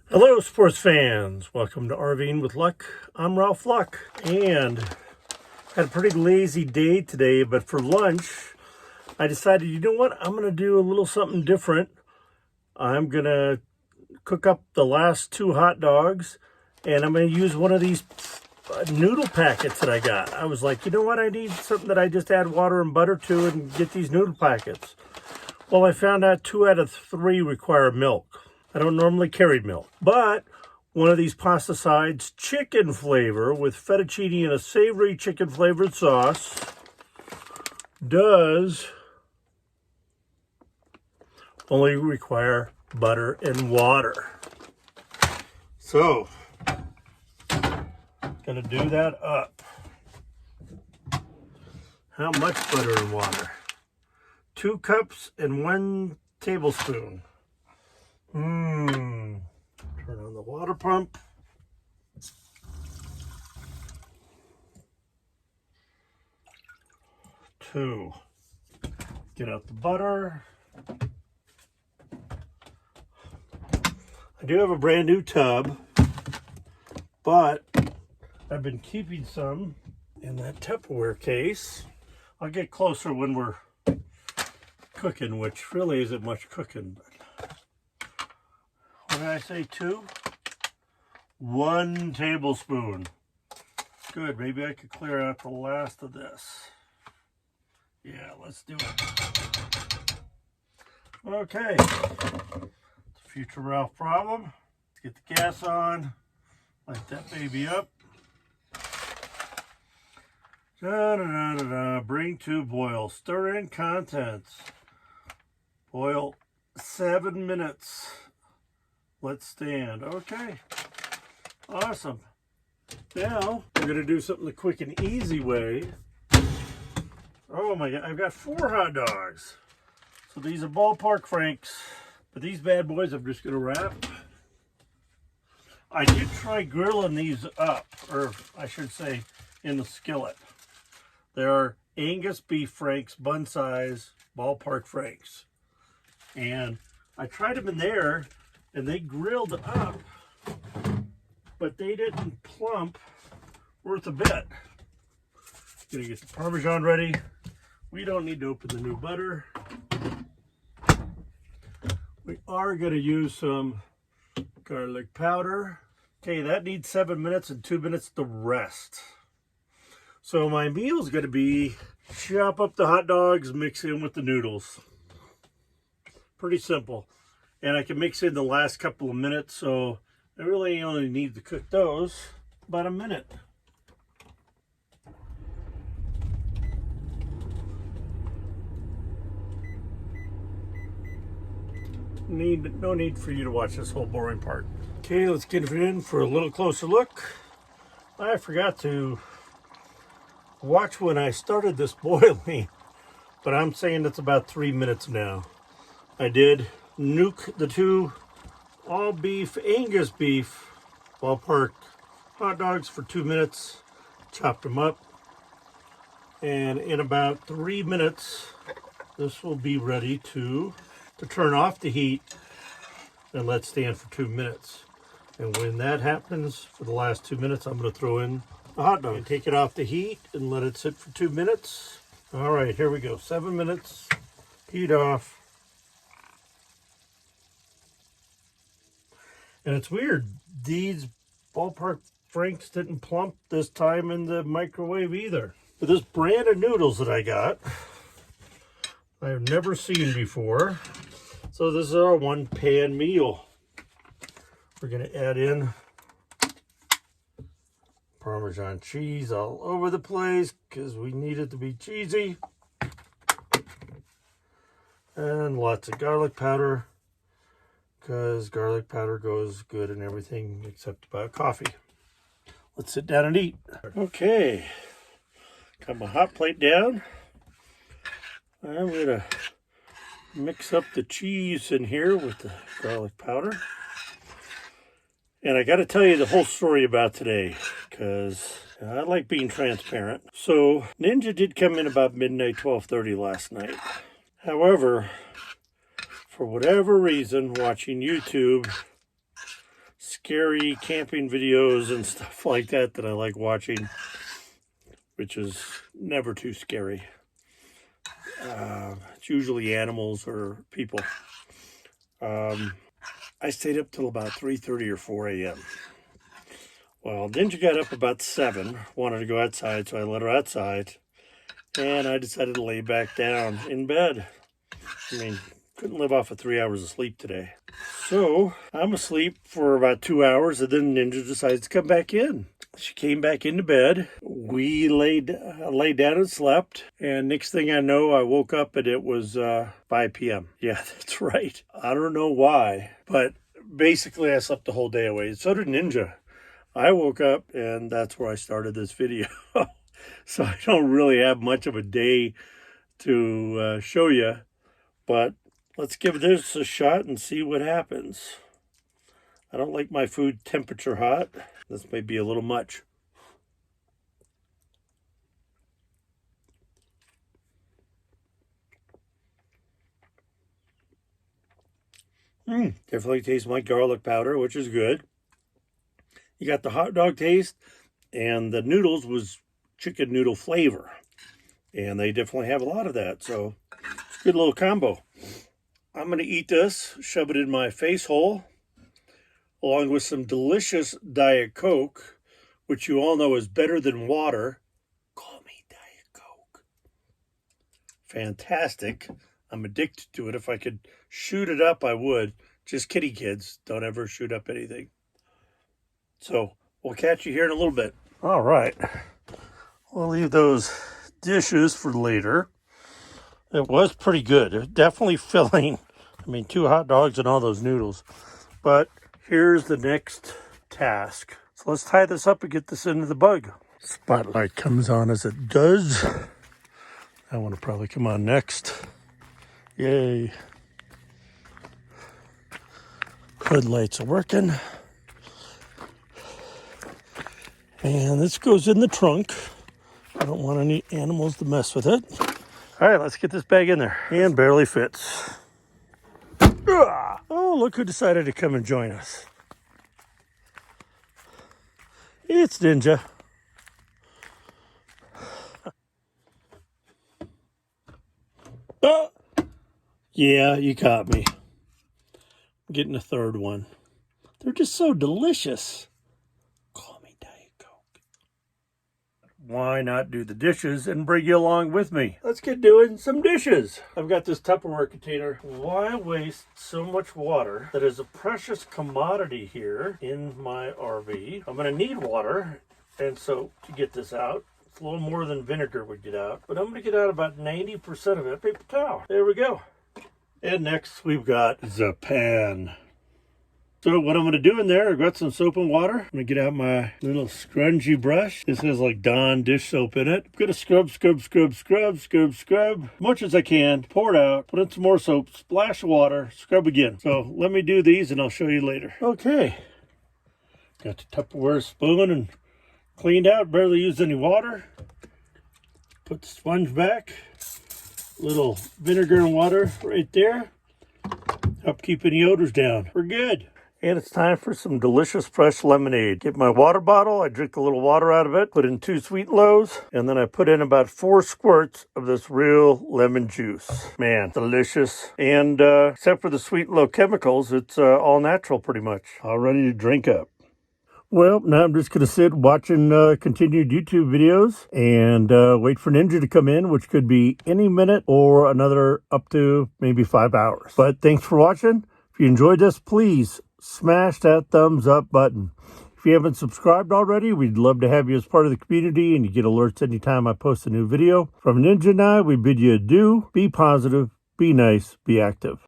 Hello, sports fans. Welcome to RVing with Luck. I'm Ralph Luck, and had a pretty lazy day today, but for lunch, I decided, you know what? I'm going to do a little something different. I'm going to cook up the last 2 hot dogs, and I'm going to use one of these noodle packets that I got. I was like, you know what? I need something that I just add water and butter to and get these noodle packets. Well, I found out 2 out of 3 require milk. I don't normally carry milk, but one of these pasta sides, chicken flavor with fettuccine and a savory chicken flavored sauce, does only require butter and water. So, gonna do that up. How much butter and water? 2 cups and 1 tablespoon. Turn on the water pump. Two. Get out the butter. I do have a brand new tub, but I've been keeping some in that Tupperware case. I'll get closer when we're cooking, which really isn't much cooking. What did I say, 2? 1 tablespoon. Good, maybe I could clear out the last of this. Yeah, let's do it. Okay, it's a future Ralph problem. Let's get the gas on, light that baby up. Bring to boil, stir in contents. Boil 7 minutes. Let's stand. Okay, awesome. Now we're gonna do something the quick and easy way. Oh my God, I've got 4 hot dogs. So these are ballpark Franks, but these bad boys I'm just gonna wrap. I did try grilling these up, or I should say in the skillet. They are Angus beef Franks, bun size, ballpark Franks. And I tried them in there and they grilled up, but they didn't plump worth a bit. Gonna get the Parmesan ready. We don't need to open the new butter. We are gonna use some garlic powder. Okay, that needs 7 minutes and 2 minutes to rest. So my meal is gonna be chop up the hot dogs, mix in with the noodles. Pretty simple. And I can mix in the last couple of minutes, so I really only need to cook those about a minute. No need for you to watch this whole boring part. Okay, let's get it in for a little closer look. I forgot to watch when I started this boiling, but I'm saying it's about 3 minutes now. I did nuke the 2 all beef Angus beef ballpark hot dogs for 2 minutes, chopped them up, and in about 3 minutes this will be ready to turn off the heat and let stand for 2 minutes. And when that happens, for the last 2 minutes, I'm going to throw in the hot dog and take it off the heat and let it sit for 2 minutes. All right, here we go. 7 minutes, heat off. And it's weird, these ballpark Franks didn't plump this time in the microwave either. But this brand of noodles that I got, I've never seen before. So this is our 1 pan meal. We're gonna add in Parmesan cheese all over the place because we need it to be cheesy. And lots of garlic powder, because garlic powder goes good in everything except about coffee. Let's sit down and eat. Okay, got my hot plate down. I'm gonna mix up the cheese in here with the garlic powder. And I gotta tell you the whole story about today, because I like being transparent. So Ninja did come in about midnight, 12:30 last night. However, for whatever reason, watching YouTube, scary camping videos and stuff like that I like watching, which is never too scary. It's usually animals or people. I stayed up till about 3:30 or 4 a.m. Well, Ninja got up about 7, wanted to go outside, so I let her outside, and I decided to lay back down in bed. I mean, couldn't live off of 3 hours of sleep today. So I'm asleep for about 2 hours, and then Ninja decides to come back in. She came back into bed. We laid down and slept. And next thing I know, I woke up and it was 5 p.m. Yeah, that's right. I don't know why, but basically I slept the whole day away. So did Ninja. I woke up and that's where I started this video. So I don't really have much of a day to show you, but let's give this a shot and see what happens. I don't like my food temperature hot. This may be a little much. Definitely tastes like garlic powder, which is good. You got the hot dog taste, and the noodles was chicken noodle flavor. And they definitely have a lot of that, so it's a good little combo. I'm going to eat this, shove it in my face hole, along with some delicious Diet Coke, which you all know is better than water. Call me Diet Coke. Fantastic. I'm addicted to it. If I could shoot it up, I would. Just kidding, kids. Don't ever shoot up anything. So we'll catch you here in a little bit. All right. We'll leave those dishes for later. It was pretty good. It was definitely filling. I mean, 2 hot dogs and all those noodles. But here's the next task. So let's tie this up and get this into the bug. Spotlight comes on as it does. That one will probably come on next. Yay. Hood lights are working. And this goes in the trunk. I don't want any animals to mess with it. All right, let's get this bag in there. And barely fits. Oh, look who decided to come and join us. It's Ninja. Oh, yeah, you caught me. I'm getting a third one. They're just so delicious. Call me Diet Coke. Why not do the dishes and bring you along with me? Let's get doing some dishes. I've got this Tupperware container. Why waste so much water that is a precious commodity here in my RV? I'm going to need water and soap to get this out. It's a little more than vinegar would get out, but I'm going to get out about 90% of it. Paper towel. There we go. And next we've got the pan. So what I'm going to do in there, I've got some soap and water. I'm going to get out my little scrungy brush. This has like Dawn dish soap in it. I'm going to scrub, scrub, scrub, scrub, scrub, scrub. As much as I can. Pour it out. Put in some more soap. Splash of water. Scrub again. So let me do these and I'll show you later. Okay. Got the Tupperware spoon and cleaned out. Barely used any water. Put the sponge back. Little vinegar and water right there. Help keep any odors down. We're good. And it's time for some delicious fresh lemonade. Get my water bottle. I drink a little water out of it. Put in 2 sweet loaves. And then I put in about 4 squirts of this real lemon juice. Man, delicious. And except for the sweet low chemicals, it's all natural pretty much. All ready to drink up. Well, now I'm just going to sit watching continued YouTube videos and wait for Ninja to come in, which could be any minute or another up to maybe 5 hours. But thanks for watching. If you enjoyed this, please smash that thumbs up button. If you haven't subscribed already, we'd love to have you as part of the community and you get alerts anytime I post a new video. From Ninja and I, we bid you adieu. Be positive, be nice, be active.